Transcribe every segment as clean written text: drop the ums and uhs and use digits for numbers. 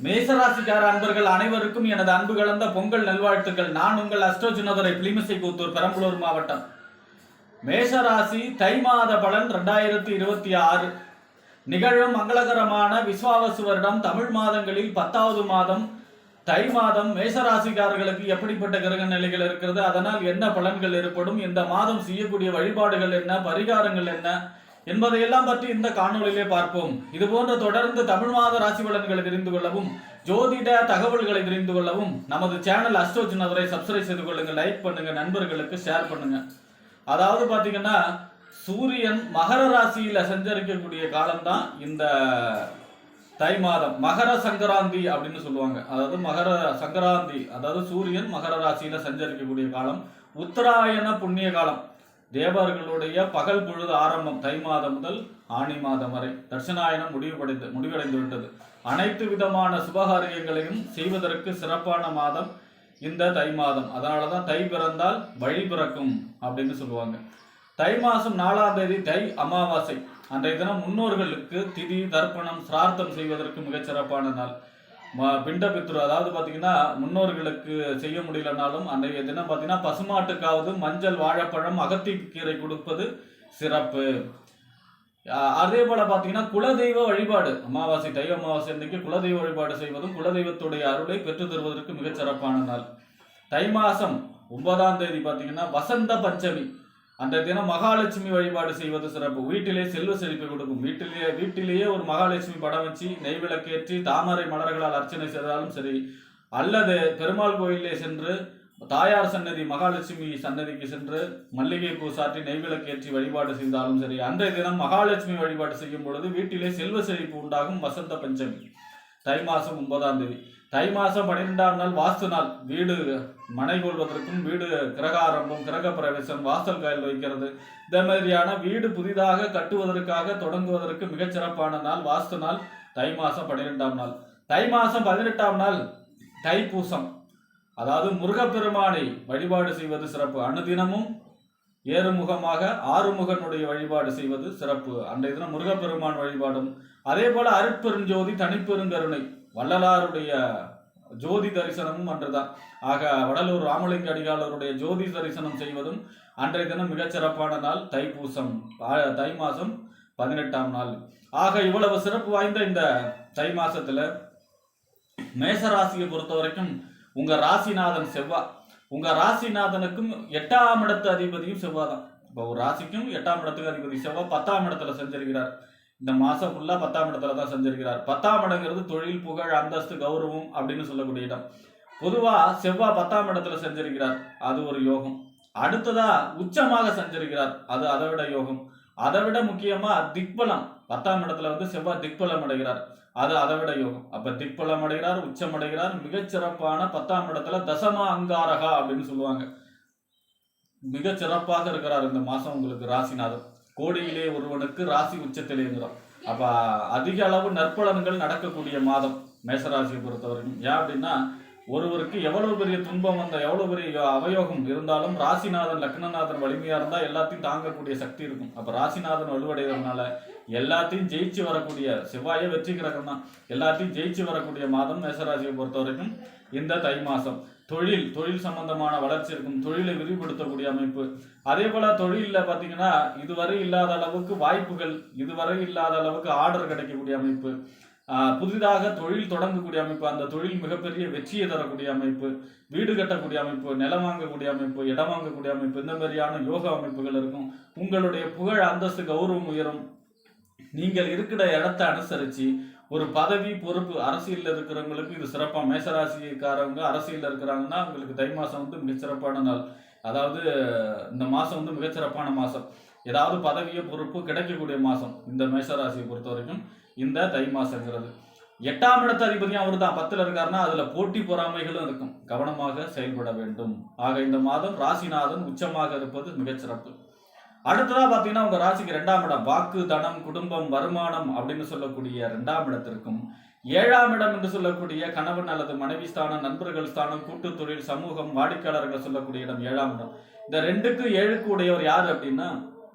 மேசராசிக்கார அன்பர்கள் அனைவருக்கும் எனது அன்பு கலந்த பொங்கல் நல்வாழ்த்துக்கள். நான் உங்கள் அஸ்ட்ரோஜுனதுரை பிளிமிசை கூத்தூர் பெரம்பலூர் மாவட்டம். மேசராசி தை மாத பலன் 2026 நிகழும் மங்களகரமான விஸ்வாவசு வருடம் தமிழ் மாதங்களில் 10வது மாதம் தை மாதம் மேசராசிக்காரர்களுக்கு எப்படிப்பட்ட கிரக நிலைகள் இருக்கிறது, அதனால் என்ன பலன்கள் ஏற்படும், இந்த மாதம் செய்யக்கூடிய வழிபாடுகள் என்ன, பரிகாரங்கள் என்ன என்பதையெல்லாம் பற்றி இந்த காணொலியிலே பார்ப்போம். இது போன்ற தொடர்ந்து தமிழ் மாத ராசி பலன்களை தெரிந்து கொள்ளவும் ஜோதிட தகவல்களை தெரிந்து கொள்ளவும் நமது சேனல் அஸ்ட்ரோஜுனதுரை சப்ஸ்கிரைப் செய்து கொள்ளுங்க, லைக் பண்ணுங்க, நண்பர்களுக்கு ஷேர் பண்ணுங்க. அதாவது பாத்தீங்கன்னா சூரியன் மகர ராசியில சஞ்சரிக்கக்கூடிய காலம்தான் இந்த தை மாதம். மகர சங்கராந்தி அப்படின்னு சொல்லுவாங்க. அதாவது மகர சங்கராந்தி, அதாவது சூரியன் மகர ராசியில சஞ்சரிக்கக்கூடிய காலம். உத்தராயண புண்ணிய காலம், தேவர்களுடைய பகல் பொழுது ஆரம்பம். தை மாதம் முதல் ஆணி மாதம் வரை தட்சிணாயனம் முடிவடைந்து விட்டது. அனைத்து விதமான சுபகாரியங்களையும் செய்வதற்கு சிறப்பான மாதம் இந்த தை மாதம். அதனாலதான் தை பிறந்தால் வழி பிறக்கும் அப்படின்னு சொல்லுவாங்க. தை மாசம் 4ஆம் தேதி தை அமாவாசை. அன்றைய தினம் முன்னோர்களுக்கு திதி தர்ப்பணம் சிரார்த்தம் செய்வதற்கு மிகச்சிறப்பான நாள். பிண்ட பித்ரு, அதாவது பார்த்தீங்கன்னா முன்னோர்களுக்கு செய்ய முடியலனாலும் அன்றைய தினம் பார்த்தீங்கன்னா பசுமாட்டுக்காவது மஞ்சள் வாழைப்பழம் அகத்திக்கீரை கொடுப்பது சிறப்பு. அதே போல பார்த்தீங்கன்னா குலதெய்வ வழிபாடு, அமாவாசை தை அமாவாசை அன்றைக்கு குலதெய்வ வழிபாடு செய்வதும் குலதெய்வத்துடைய அருளை பெற்று தருவதற்கு மிகச்சிறப்பான நாள். தை மாசம் 9ஆம் தேதி பார்த்தீங்கன்னா வசந்த பஞ்சமி. அன்றைய தினம் மகாலட்சுமி வழிபாடு செய்வது சிறப்பு. வீட்டிலே செல்வ செழிப்பை கொடுக்கும். வீட்டிலேயே ஒரு மகாலட்சுமி படம் வச்சு நெய் விளக்கேற்றி தாமரை மலர்களால் அர்ச்சனை செய்தாலும் சரி, அல்லது பெருமாள் கோயிலே சென்று தாயார் சன்னதி மகாலட்சுமி சன்னதிக்கு சென்று மல்லிகை பூ சாற்றி நெய் விளக்கேற்றி வழிபாடு செய்தாலும் சரி, அன்றைய தினம் மகாலட்சுமி வழிபாடு செய்யும் பொழுது வீட்டிலே செல்வ செழிப்பு உண்டாகும். வசந்த பஞ்சமி தை மாசம் 9ஆம் தேதி. தை மாசம் 12ஆம் நாள் வாஸ்து நாள். வீடு மனை கொள்வதற்கும் வீடு கிரக ஆரம்பம், கிரக பிரவேசம், வாசல் காயல் வைக்கிறது, இந்த மாதிரியான வீடு புதிதாக கட்டுவதற்காக தொடங்குவதற்கு மிகச்சிறப்பான நாள் வாஸ்து நாள் தை மாசம் 12ஆம் நாள். தை மாசம் 18ஆம் நாள் தைப்பூசம். அதாவது முருகப்பெருமானை வழிபாடு செய்வது சிறப்பு. அனுதினமும் ஏறுமுகமாக ஆறுமுகனுடைய வழிபாடு செய்வது சிறப்பு. அன்றைய தினம் முருகப்பெருமான் வழிபாடும், அதே போல அருட்பெருஞ்சோதி தனிப்பெருங்கருணை வள்ளலாருடைய ஜோதி தரிசனமும் அன்றுதான். ஆக வடலூர் ராமலிங்க அடிகாலருடைய ஜோதி தரிசனம் செய்வதும் அன்றைய தினம் மிகச்சிறப்பான நாள் தைப்பூசம், தை மாசம் 18ஆம் நாள். ஆக இவ்வளவு சிறப்பு வாய்ந்த இந்த தை மாசத்துல மேசராசியை பொறுத்த வரைக்கும் உங்க ராசிநாதன் செவ்வா. உங்க ராசிநாதனுக்கும் 8ஆம் இடத்து அதிபதியும் செவ்வாதான். இப்போ ஒரு ராசிக்கும் 8ஆம் இடத்துக்கு அதிபதி செவ்வா 10ஆம் இடத்துல சஞ்சரிக்கிறார். இந்த மாசம் ஃபுல்லா 10ஆம் இடத்துல தான் சஞ்சரிக்கிறார். 10ஆம் இடங்கிறது தொழில், புகழ், அந்தஸ்து, கௌரவம் அப்படின்னு சொல்லக்கூடிய இடம். பொதுவா செவ்வாய் 10ஆம் இடத்துல சஞ்சரிக்கிறார், அது ஒரு யோகம். அடுத்ததா உச்சமாக சஞ்சரிக்கிறார், அது அதை விட யோகம். அதை விட முக்கியமா திக்பலம், 10ஆம் இடத்துல செவ்வாய் திக்பலம் அடைகிறார், அது அதை விட யோகம். அப்ப திக்பலம் அடைகிறார், உச்சம் அடைகிறார். மிகச்சிறப்பான 10ஆம் இடத்துல தசம அங்காரகா அப்படின்னு சொல்லுவாங்க. மிகச்சிறப்பாக இருக்கிறார் இந்த மாசம் உங்களுக்கு ராசிநாதன். கோடியிலே ஒருவனுக்கு ராசி உச்சத்திலேங்கிறோம். அப்ப அதிக அளவு நற்பலன்கள் நடக்கக்கூடிய மாதம் மேசராசியை பொறுத்தவரைக்கும். ஏன் அப்படின்னா ஒருவருக்கு எவ்வளவு பெரிய துன்பம் வந்த எவ்வளவு பெரிய அவயோகம் இருந்தாலும் ராசிநாதன் லக்னநாதன் வலிமையா இருந்தா எல்லாத்தையும் தாங்கக்கூடிய சக்தி இருக்கும். அப்ப ராசிநாதன் வலுவடைகிறதுனால எல்லாத்தையும் ஜெயிச்சு வரக்கூடிய, செவ்வாயே வெற்றி கிரகம் தான், எல்லாத்தையும் ஜெயிச்சு வரக்கூடிய மாதம் மேசராசியை பொறுத்த வரைக்கும் இந்த தை மாசம். தொழில் சம்பந்தமான வளர்ச்சி இருக்கும், தொழிலை விரிவுபடுத்தக்கூடிய அமைப்பு. அதே போல தொழிலில் பார்த்தீங்கன்னா இதுவரை இல்லாத அளவுக்கு வாய்ப்புகள், இதுவரை இல்லாத அளவுக்கு ஆர்டர் கிடைக்கக்கூடிய அமைப்பு, புதிதாக தொழில் தொடங்கக்கூடிய அமைப்பு, அந்த தொழில் மிகப்பெரிய வெற்றியை தரக்கூடிய அமைப்பு, வீடு கட்டக்கூடிய அமைப்பு, நிலம் வாங்கக்கூடிய அமைப்பு, இடம் வாங்கக்கூடிய அமைப்பு, இந்த மாதிரியான யோகா அமைப்புகள் இருக்கும். உங்களுடைய புகழ், அந்தஸ்து, கௌரவம் உயரும். நீங்கள் இருக்கிற இடத்தை அனுசரித்து ஒரு பதவி, பொறுப்பு, அரசியலில் இருக்கிறவங்களுக்கு இது சிறப்பாக. மேசராசிக்காரவங்க அரசியலில் இருக்கிறாங்கன்னா உங்களுக்கு தை மாதம் மிகச்சிறப்பான நாள். அதாவது இந்த மாதம் மிகச்சிறப்பான மாதம். ஏதாவது பதவியோ பொறுப்பு கிடைக்கக்கூடிய மாதம் இந்த மேசராசியை பொறுத்த வரைக்கும் இந்த தை மாதங்கிறது. 8ஆம் இடத்து அதிபதியும் அவர் தான் 10ல் இருக்காருன்னா அதுல போட்டி பொறாமைகளும் இருக்கும். கவனமாக செயல்பட வேண்டும். ஆக இந்த மாதம் ராசிநாதன் உச்சமாக இருப்பது மிகச்சிறப்பு. அடுத்ததா பாத்தீங்கன்னா உங்க ராசிக்கு 2ஆம் இடம் வாக்கு, தனம், குடும்பம், வருமானம் அப்படின்னு சொல்லக்கூடிய 2ஆம் இடத்திற்கும் 7ஆம் இடம் என்று சொல்லக்கூடிய கணவன் அல்லது மனைவி ஸ்தானம், நண்பர்கள் ஸ்தானம், கூட்டு தொழில், சமூகம், வாடிக்கையாளர்கள் சொல்லக்கூடிய இடம் 7ஆம் இடம். இந்த 2க்கு 7க்கு உடையவர் யாரு அப்படின்னா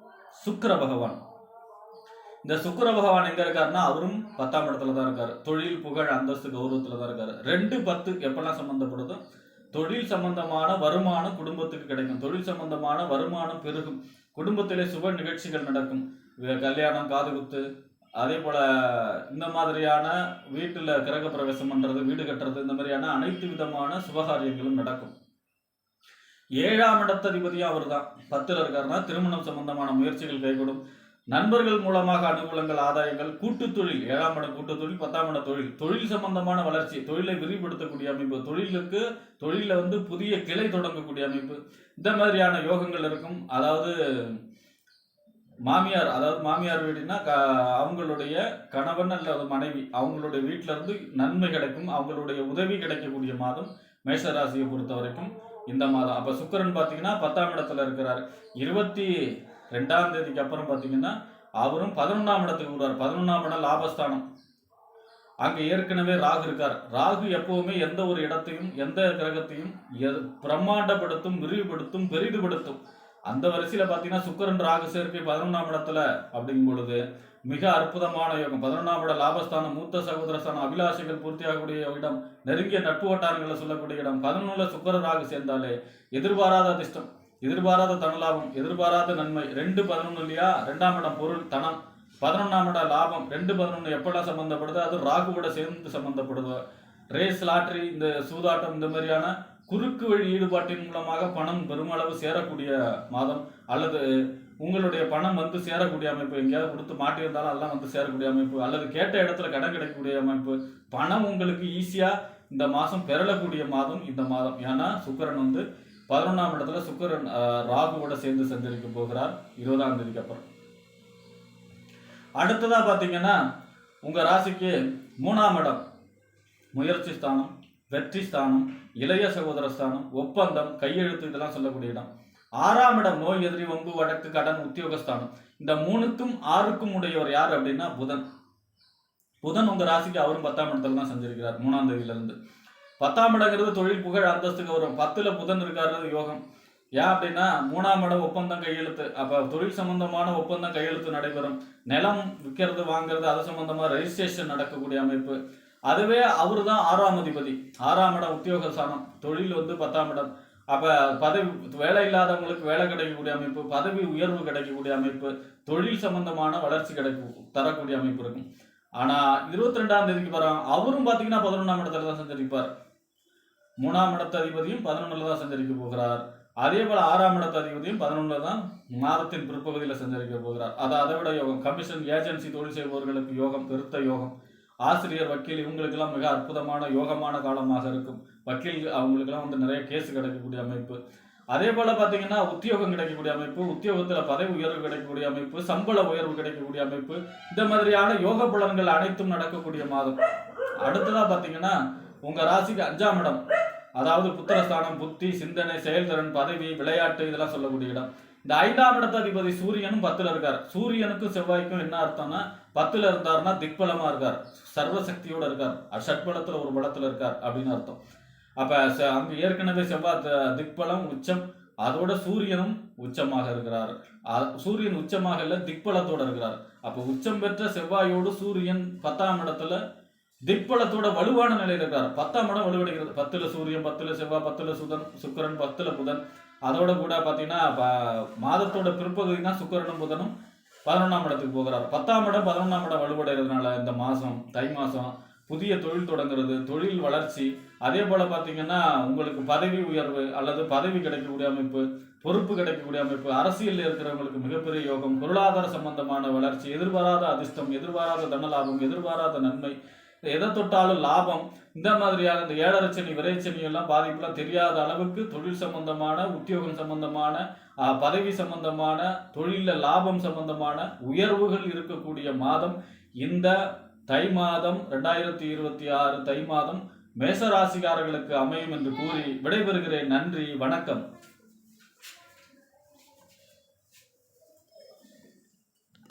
சுக்கிர பகவான். இந்த சுக்கிர பகவான் எங்க இருக்காருன்னா அவரும் 10ஆம் இடத்துல தான் இருக்காரு. தொழில், புகழ், அந்தஸ்து, கௌரவத்துல தான் இருக்காரு. 2, 10 எப்பெல்லாம் சம்பந்தப்படுதோ தொழில் சம்பந்தமான வருமானம் குடும்பத்துக்கு கிடைக்கும். தொழில் சம்பந்தமான வருமானம் பெருகும். குடும்பத்திலே சுப நிகழ்ச்சிகள் நடக்கும். கல்யாணம், காதுகுத்து, அதே போல இந்த மாதிரியான வீட்டுல கிரக பிரவேசம் பண்றது, வீடு கட்டுறது, இந்த மாதிரியான அனைத்து விதமான சுபகாரியங்களும் நடக்கும். 7ஆம் இடத்ததிபதியும் அவர் தான் 10ல் இருக்காருன்னா திருமணம் சம்பந்தமான முயற்சிகள் கைகூடும். நண்பர்கள் மூலமாக அனுகூலங்கள், ஆதாயங்கள், கூட்டு தொழில், 7ஆம் இடம் கூட்டு தொழில், 10ஆம் இடம் தொழில், தொழில் சம்பந்தமான வளர்ச்சி, தொழிலை விரிவுபடுத்தக்கூடிய அமைப்பு, தொழில புதிய கிளை தொடங்கக்கூடிய அமைப்பு, இந்த மாதிரியான யோகங்கள் இருக்கும். அதாவது மாமியார் வீடுனா அவங்களுடைய கணவன் அல்லது மனைவி அவங்களுடைய வீட்டில இருந்து நன்மை கிடைக்கும். அவங்களுடைய உதவி கிடைக்கக்கூடிய மாதம் மேஷராசியை பொறுத்த வரைக்கும் இந்த மாதம். அப்ப சுக்கிரன் பாத்தீங்கன்னா 10ஆம் இடத்துல இருக்கிறார். 22ஆம் தேதிக்கு அப்புறம் பாத்தீங்கன்னா அவரும் 11ஆம் இடத்துக்கு வருவார். 11ஆம் இடம் லாபஸ்தானம். அங்க ஏற்கனவே ராகு இருக்கார். ராகு எப்பவுமே எந்த ஒரு இடத்தையும் எந்த கிரகத்தையும் பிரம்மாண்டப்படுத்தும், விரிவுபடுத்தும், பெரிதுபடுத்தும். அந்த வரிசையில பாத்தீங்கன்னா சுக்கிரன் ராகு சேர்க்கை 11ஆம் இடத்துல அப்படிங்கும் பொழுது மிக அற்புதமான யோகம். 11ஆம் இடம் லாபஸ்தானம், மூத்த சகோதரஸ்தானம், அபிலாஷைகள் பூர்த்தியாகக்கூடிய இடம், நெருங்கிய நட்பு வட்டாரங்களை சொல்லக்கூடிய இடம். 11ல சுக்கிர ராகு சேர்ந்தாலே எதிர்பாராத அதிர்ஷ்டம், எதிர்பாராத தனலாபம், எதிர்பாராத நன்மை. 2, 11 இல்லையா? 2ஆம் இடம் பொருள், தனம். 11ஆம் இடம் லாபம். 2, 11 எப்பெல்லாம் சம்பந்தப்படுது? அது ராகுவோட சேர்ந்து சம்பந்தப்படுது. ரேஸ், லாட்டரி, இந்த சூதாட்டம், இந்த மாதிரியான குறுக்கு வழி ஈடுபாட்டின் மூலமாக பணம் பெருமளவு சேரக்கூடிய மாதம், அல்லது உங்களுடைய பணம் சேரக்கூடிய அமைப்பு, எங்கேயாவது கொடுத்து மாட்டியிருந்தாலும் எல்லாம் சேரக்கூடிய அமைப்பு, அல்லது கேட்ட இடத்துல கடன் கிடைக்கக்கூடிய அமைப்பு, பணம் உங்களுக்கு ஈஸியா இந்த மாசம் பெறக்கூடிய மாதம் இந்த மாதம். ஏன்னா சுக்கிரன் 11ஆம் இடத்துல சுக்கிரன் ராகுவோட சேர்ந்து சஞ்சரிக்க போகிறார் 20ஆம் தேதிக்கு அப்புறம். அடுத்ததா பாத்தீங்கன்னா உங்க ராசிக்கு 3ஆம் இடம் முயற்சி ஸ்தானம், வெற்றி ஸ்தானம், இளைய சகோதர ஸ்தானம், ஒப்பந்தம், கையெழுத்து, இதெல்லாம் சொல்லக்கூடிய இடம். 6ஆம் இடம் நோய், எதிரி, வம்பு, வழக்கு, கடன், உத்தியோகஸ்தானம். இந்த 3க்கும் 6க்கும் உடையவர் யார் அப்படின்னா புதன். புதன் உங்க ராசிக்கு அவரும் 10ஆம் இடத்துல தான் சஞ்சரிக்கிறார் 3ஆம் தேதியில இருந்து. 10ஆம் இடங்கிறது தொழில், புகழ், அந்தஸ்துக்கு வரும். 10ல புதன் இருக்காரு யோகம். ஏன் அப்படின்னா 3ஆம் இடம் ஒப்பந்தம், கையெழுத்து. அப்ப தொழில் சம்பந்தமான ஒப்பந்தம், கையெழுத்து நடைபெறும். நிலம் விற்கிறது, வாங்குறது, அது சம்பந்தமா ரெஜிஸ்ட்ரேஷன் நடக்கக்கூடிய அமைப்பு. அதுவே அவரு தான் 6ஆம் அதிபதி. 6ஆம் இடம் உத்தியோக ஸ்தானம், தொழில் 10ஆம் இடம். அப்ப பதவி, வேலை இல்லாதவங்களுக்கு வேலை கிடைக்கக்கூடிய அமைப்பு, பதவி உயர்வு கிடைக்கக்கூடிய அமைப்பு, தொழில் சம்பந்தமான வளர்ச்சி தரக்கூடிய அமைப்பு இருக்கும். ஆனா 22ஆம் தேதிக்கு வரோம், அவரும் பாத்தீங்கன்னா 11ஆம் இடத்துல தான் சஞ்சரிப்பார். 3ஆம் இடத்து அதிபதியும் 11ல தான் சஞ்சரிக்க போகிறார். அதே போல 6ஆம் இடத்து அதிபதியும் 11ல தான் மாதத்தின் பிற்பகுதியில் சஞ்சரிக்க போகிறார். அதை விட யோகம். கமிஷன், ஏஜென்சி தொழில் செய்பவர்களுக்கு யோகம், பெருத்த யோகம். ஆசிரியர், வக்கீல், இவங்களுக்கெல்லாம் மிக அற்புதமான யோகமான காலமாக இருக்கும். வக்கீல் அவங்களுக்கெல்லாம் நிறைய கேஸ் கிடைக்கக்கூடிய அமைப்பு. அதே போல பாத்தீங்கன்னா உத்தியோகம் கிடைக்கக்கூடிய அமைப்பு, உத்தியோகத்துல பதவி உயர்வு கிடைக்கக்கூடிய அமைப்பு, சம்பள உயர்வு கிடைக்கக்கூடிய அமைப்பு, இந்த மாதிரியான யோக பலன்கள் அனைத்தும் நடக்கக்கூடிய மாதம். அடுத்ததா பாத்தீங்கன்னா உங்க ராசிக்கு 5ஆம் இடம், அதாவது புத்திரஸ்தானம், புத்தி, சிந்தனை, செயல்திறன், பதவி, விளையாட்டு, இதெல்லாம் சொல்லக்கூடிய இடம். இந்த 5ஆம் இடத்து அதிபதி சூரியனும் 10ல இருக்கார். சூரியனுக்கும் செவ்வாய்க்கும் என்ன அர்த்தம்னா 10ல இருந்தாருன்னா திக்பலமா இருக்கார், சர்வசக்தியோட இருக்கார், ஷட்பலத்துல ஒரு பலத்துல இருக்கார் அப்படின்னு அர்த்தம். அப்ப அங்க ஏற்கனவே செவ்வாய் திக்பலம் உச்சம், அதோட சூரியனும் உச்சமாக இருக்கிறார். சூரியன் உச்சமாக இல்ல, திக்பலத்தோட இருக்கிறார். அப்ப உச்சம் பெற்ற செவ்வாயோடு சூரியன் 10ஆம் இடத்துல திக்பலத்தோட வலுவான நிலையில் இருக்கார். 10ஆம் இடம் வலுவடைகிறது. 10ல சூரியன், 10ல செவ்வாய், 10ல சுக்கிரன், 10ல புதன். அதோட கூட பாத்தீங்கன்னா மாதத்தோட பிற்பகுதி தான் சுக்கிரனும் புதனும் 11ஆம் இடத்துக்கு போகிறார். 10ஆம் இடம் 11ஆம் இடம் வலுவடைகிறதுனால இந்த மாசம், தை மாசம், புதிய தொழில் தொடங்குறது, தொழில் வளர்ச்சி, அதே போல பாத்தீங்கன்னா உங்களுக்கு பதவி உயர்வு அல்லது பதவி கிடைக்கக்கூடிய அமைப்பு, பொறுப்பு கிடைக்கக்கூடிய அமைப்பு, அரசியல் இருக்கிறவங்களுக்கு மிகப்பெரிய யோகம், பொருளாதார சம்பந்தமான வளர்ச்சி, எதிர்பாராத அதிர்ஷ்டம், எதிர்பாராத தனலாபம், எதிர்பாராத நன்மை, எதை தொட்டாலும் லாபம். இந்த மாதிரியாக இந்த 7.5 சனி, விரைச்சனி எல்லாம் பாதிப்புலாம் தெரியாத அளவுக்கு தொழில் சம்பந்தமான, உத்தியோகம் சம்பந்தமான, பதவி சம்பந்தமான, தொழில லாபம் சம்பந்தமான உயர்வுகள் இருக்கக்கூடிய மாதம் இந்த தை மாதம். 2026 தை மாதம் மேசராசிக்காரர்களுக்கு அமையும் என்று கூறி விடைபெறுகிறேன். நன்றி, வணக்கம்.